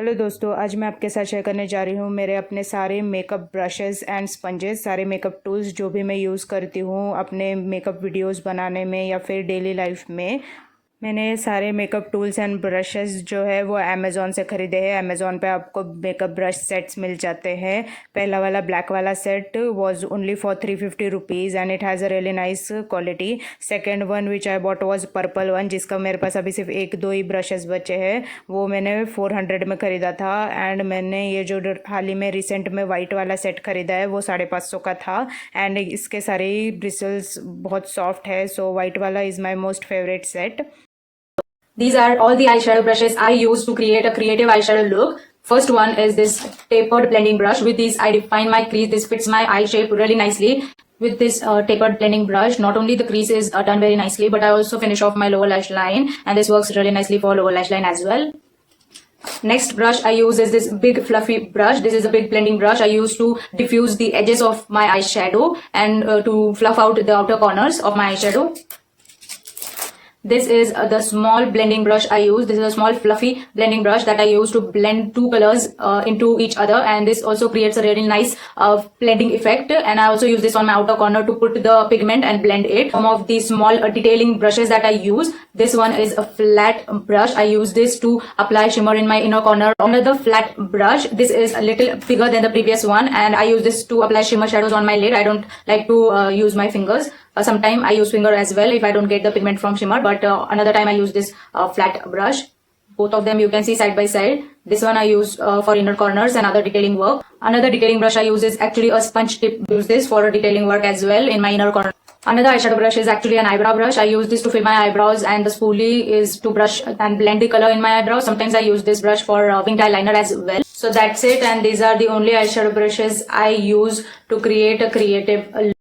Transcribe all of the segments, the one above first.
Hello दोस्तों, आज मैं आपके साथ शेयर करने जा रही हूँ मेरे अपने सारे मेकअप ब्रशेस एंड स्पंजेस, सारे मेकअप टूल्स जो भी मैं यूज़ करती हूँ अपने मेकअप वीडियोस बनाने में या फिर डेली लाइफ में। मैंने सारे मेकअप टूल्स एंड ब्रशेस जो है वो अमेज़ॉन से ख़रीदे हैं। अमेज़ॉन पे आपको मेकअप ब्रश सेट्स मिल जाते हैं। पहला वाला ब्लैक वाला set was only for 350 rupees and it has a really nice quality. Second one which I bought was purple one, जिसका मेरे पास अभी सिर्फ एक दो ही ब्रशेस बचे हैं, वो मैंने 400 में ख़रीदा था। एंड मैंने ये जो हाल ही में रिसेंट में वाइट वाला सेट ख़रीदा है वो 550 का था। एंड इसके सारे ब्रिसल्स बहुत सॉफ्ट है, सो वाइट वाला is my most favourite set. These are all the eyeshadow brushes I use to create a creative eyeshadow look. First one is this tapered blending brush. With this, I define my crease. This fits my eye shape really nicely. With this tapered blending brush, not only the crease is done very nicely, but I also finish off my lower lash line, and this works really nicely for lower lash line as well. Next brush I use is this big fluffy brush. This is a big blending brush I use to diffuse the edges of my eyeshadow and to fluff out the outer corners of my eyeshadow. This is the small blending brush I use. This is a small fluffy blending brush that I use to blend two colors into each other, and this also creates a really nice blending effect. And I also use this on my outer corner to put the pigment and blend it. Some of these small detailing brushes that I use. This one is a flat brush. I use this to apply shimmer in my inner corner. Another flat brush. This is a little bigger than the previous one, and I use this to apply shimmer shadows on my lid. I don't like to use my fingers. Sometimes I use finger as well if I don't get the pigment from shimmer, but another time I use this flat brush. Both of them you can see side by side. This one I use for inner corners and other detailing work. Another detailing brush I use is actually a sponge tip. I use this for detailing work as well in my inner corner. Another eyeshadow brush is actually an eyebrow brush. I use this to fill my eyebrows, and the spoolie is to brush and blend the color in my eyebrows. Sometimes I use this brush for winged eyeliner as well. So that's it, and these are the only eyeshadow brushes I use to create a creative look.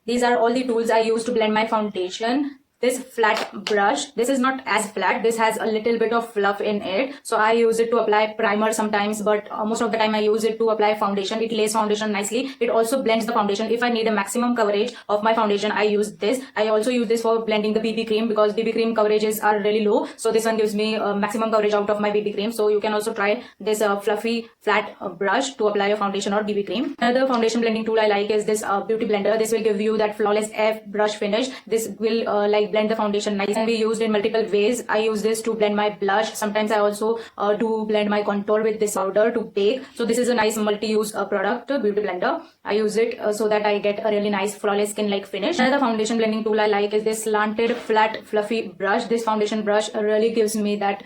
These are all the tools I use to blend my foundation. This flat brush, this is not as flat, this has a little bit of fluff in it, so I use it to apply primer sometimes, but most of the time I use it to apply foundation. It lays foundation nicely. It also blends the foundation. If I need a maximum coverage of my foundation, I use this. I also use this for blending the BB cream because BB cream coverages are really low, so this one gives me maximum coverage out of my BB cream. So you can also try this fluffy flat brush to apply your foundation or BB cream. Another foundation blending tool I like is this beauty blender. This will give you that flawless F brush finish. This will blend the foundation nice and be used in multiple ways. I use this to blend my blush. Sometimes I also do blend my contour with this powder to bake. So this is a nice multi-use product, beauty blender. I use it so that I get a really nice flawless skin like finish. Another foundation blending tool I like is this slanted flat fluffy brush. This foundation brush really gives me that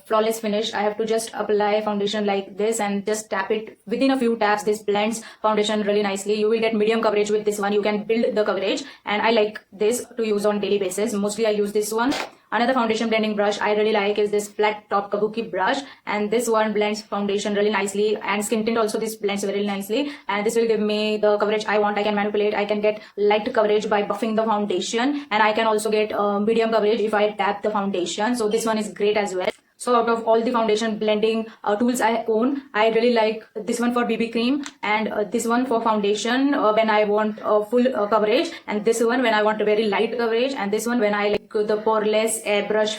flawless finish. I have to just apply foundation like this and just tap it. Within a few taps this blends foundation really nicely. You will get medium coverage with this one. You can build the coverage, and I like this to use on daily basis. Mostly I use this one. Another foundation blending brush I really like is this flat top kabuki brush, and this one blends foundation really nicely, and skin tint also this blends very nicely, and this will give me the coverage I want. I can manipulate. I can get light coverage by buffing the foundation, and I can also get medium coverage if I tap the foundation. So this one is great as well. So out of all the foundation blending tools I own, I really like this one for BB cream, and this one for foundation when I want full coverage, and this one when I want a very light coverage, and this one when I like the poreless airbrush.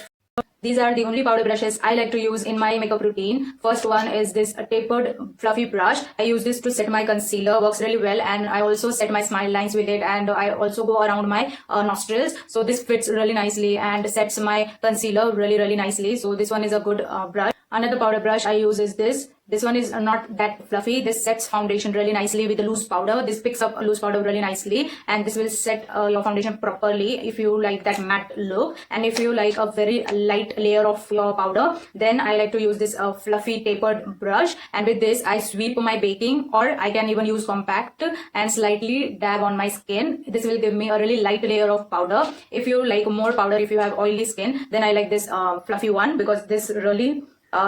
These are the only powder brushes I like to use in my makeup routine. First one is this tapered fluffy brush. I use this to set my concealer, works really well, and I also set my smile lines with it, and I also go around my nostrils. So this fits really nicely and sets my concealer really nicely. So this one is a good brush. Another powder brush I use is this. This one is not that fluffy. This sets foundation really nicely with a loose powder. This picks up a loose powder really nicely, and this will set your foundation properly if you like that matte look. And if you like a very light layer of your powder, then I like to use this fluffy tapered brush, and with this I sweep my baking, or I can even use compact and slightly dab on my skin. This will give me a really light layer of powder. If you like more powder, if you have oily skin, then I like this fluffy one because this really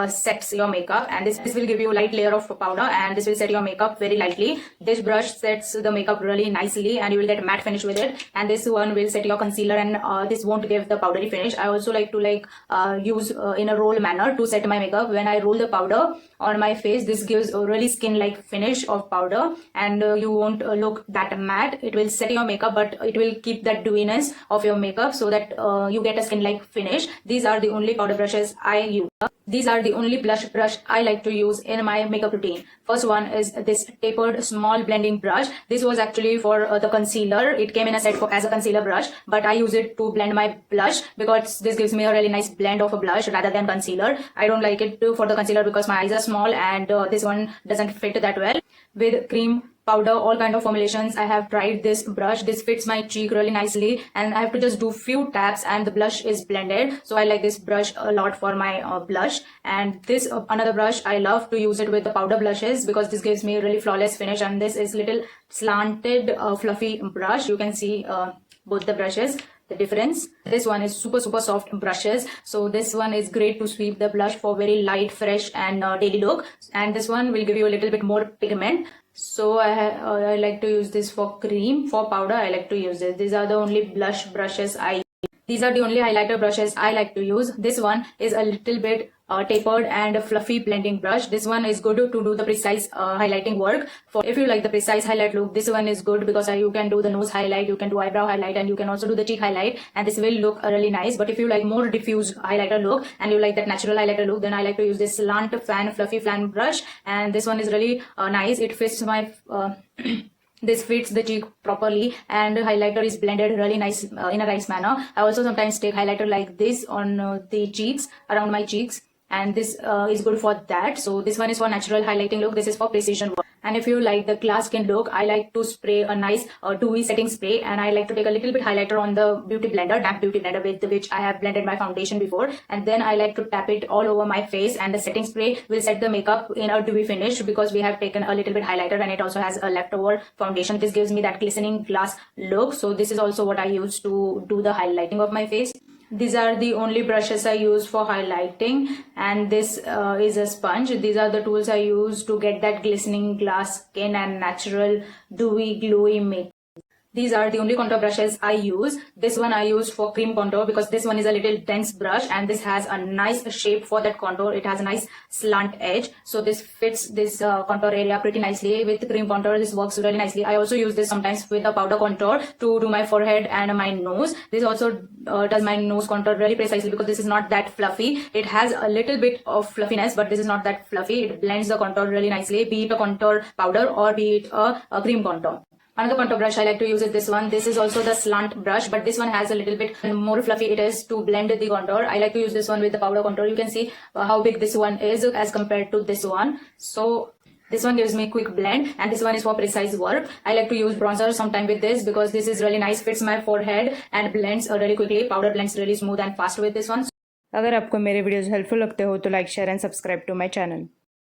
sets your makeup, and this will give you a light layer of powder, and this will set your makeup very lightly. This brush sets the makeup really nicely, and you will get a matte finish with it, and this one will set your concealer, and this won't give the powdery finish. I also like to use in a roll manner to set my makeup. When I roll the powder on my face, this gives a really skin like finish of powder, and you won't look that matte. It will set your makeup, but it will keep that dewiness of your makeup so that you get a skin like finish. These are the only powder brushes I use. These are the only blush brush I like to use in my makeup routine. First one is this tapered small blending brush. This was actually for the concealer. It came in a set as a concealer brush, but I use it to blend my blush because this gives me a really nice blend of a blush rather than concealer. I don't like it for the concealer because my eyes are small and this one doesn't fit that well. With cream, powder, all kind of formulations, I have tried this brush. This fits my cheek really nicely and I have to just do few taps and the blush is blended. So I like this brush a lot for my blush. And this another brush, I love to use it with the powder blushes because this gives me a really flawless finish. And this is little slanted fluffy brush. You can see both the brushes, the difference. This one is super soft brushes, so this one is great to sweep the blush for very light, fresh and daily look. And this one will give you a little bit more pigment. So I like to use this for cream. For powder, I like to use this. These are the only blush brushes These are the only highlighter brushes I like to use. This one is a little bit tapered and fluffy blending brush. This one is good to do the precise highlighting work. For if you like the precise highlight look, this one is good because you can do the nose highlight, you can do eyebrow highlight, and you can also do the cheek highlight, and this will look really nice. But if you like more diffuse highlighter look and you like that natural highlighter look, then I like to use this slant fan fluffy fan brush, and this one is really nice. It fits my this fits the cheek properly and the highlighter is blended really nice in a nice manner. I also sometimes take highlighter like this on the cheeks, around my cheeks, and this is good for that. So this one is for natural highlighting look, this is for precision work. And if you like the glass skin look, I like to spray a nice dewy setting spray, and I like to take a little bit highlighter on the beauty blender, damp beauty blender with which I have blended my foundation before, and then I like to tap it all over my face, and the setting spray will set the makeup in a dewy finish because we have taken a little bit highlighter and it also has a leftover foundation. This gives me that glistening glass look. So this is also what I use to do the highlighting of my face. These are the only brushes I use for highlighting, and this is a sponge. These are the tools I use to get that glistening glass skin and natural dewy glowy makeup. These are the only contour brushes I use. This one I use for cream contour because this one is a little dense brush and this has a nice shape for that contour. It has a nice slant edge. So this fits this contour area pretty nicely. With cream contour, this works really nicely. I also use this sometimes with a powder contour to do my forehead and my nose. This also does my nose contour really precisely because this is not that fluffy. It has a little bit of fluffiness, but this is not that fluffy. It blends the contour really nicely, be it a contour powder or be it a cream contour. Another contour brush I like to use is this one. This is also the slant brush, but this one has a little bit more fluffy it is to blend the contour. I like to use this one with the powder contour. You can see how big this one is as compared to this one. So this one gives me quick blend and this one is for precise work. I like to use bronzer sometime with this because this is really nice, fits my forehead and blends really quickly. Powder blends really smooth and fast with this one. अगर आपको मेरे videos helpful लगते हो तो like share and subscribe to my channel.